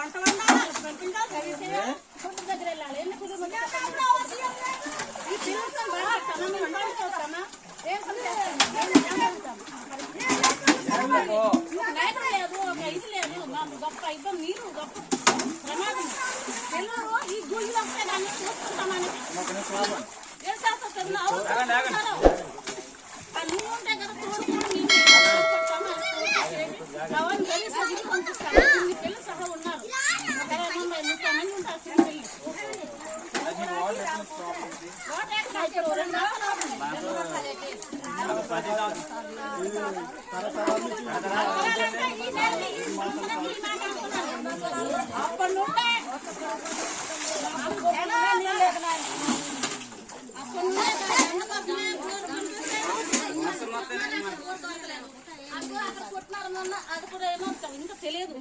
వంట వండాలి ఫుడ్ దగ్గర వెళ్ళాలి ఎన్ని ఫుడ్ ఈ పిల్లలతో వండుకోవచ్చమ్మా ఏం పని చేస్తాము లేదు ఒక ఇది లేదు మాకు గొప్ప ఇబ్బంది నీరు గొప్ప ప్రమాదం పిల్లలు ఈ గుళ్ళు వస్తే దాన్ని చూసుకుంటామని ఏం చేస్తారు నీళ్ళు ఉంటాయి కదా అవన్నీ తెలిసి ఇది పంపిస్తాను ఇన్ని పిల్లలు సహా ఉన్నారు 30 మంది ఉంటారు చిన్న అక్కడ కొట్టినారన్న అది కూడా ఏమవుతాం ఇంకా తెలియదు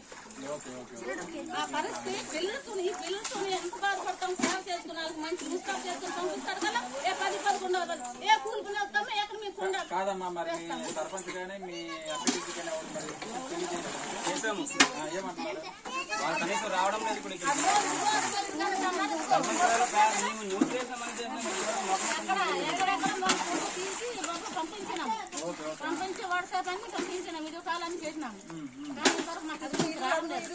ఆ పరిస్థితి పిల్లలతో ఈ పిల్లలతో ఎంత బాధపడతాం సేవ చేసుకున్నారు మంచి ముస్తాబు చేసుకుని పంపిస్తారు కదా ఏ 10-11 ఏ కూలికి వెళ్తామో ఎక్కడ మీకు కాదమ్మా మరి సర్పంచ్ గానీ మీ అభివృద్ధి కానీ చేసాము ఏమంటున్నారు వాళ్ళు కనీసం రావడం లేదు ఇప్పుడు న్యూస్ చేసామంటే పంపించి వాట్సాప్ అన్ని పంపించిన వీడియో కాల్ అని చేసినాము కానీ ఇంతవరకు మాకు రావడం లేదు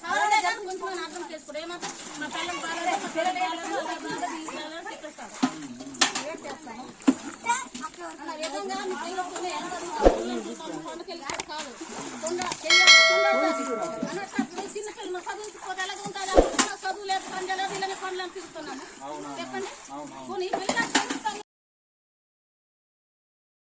సవరడే కానీ కొంచెం అర్థం చేసుకోడు ఏమాత్రం మా పిల్లలు బాగాలేదు మా పిల్లలు చెప్పేస్తారు విధంగా మీ పిల్లలతోనే కొండకెళ్ళి కాదు అన్నట్టు చిన్న పిల్లలు చదువుకోతే ఎలాగ ఉంటుంది చదువు లేదు పని లేదు ఇలానే పనులు అనిపిస్తున్నాము చెప్పండి కొన్ని పిల్లలు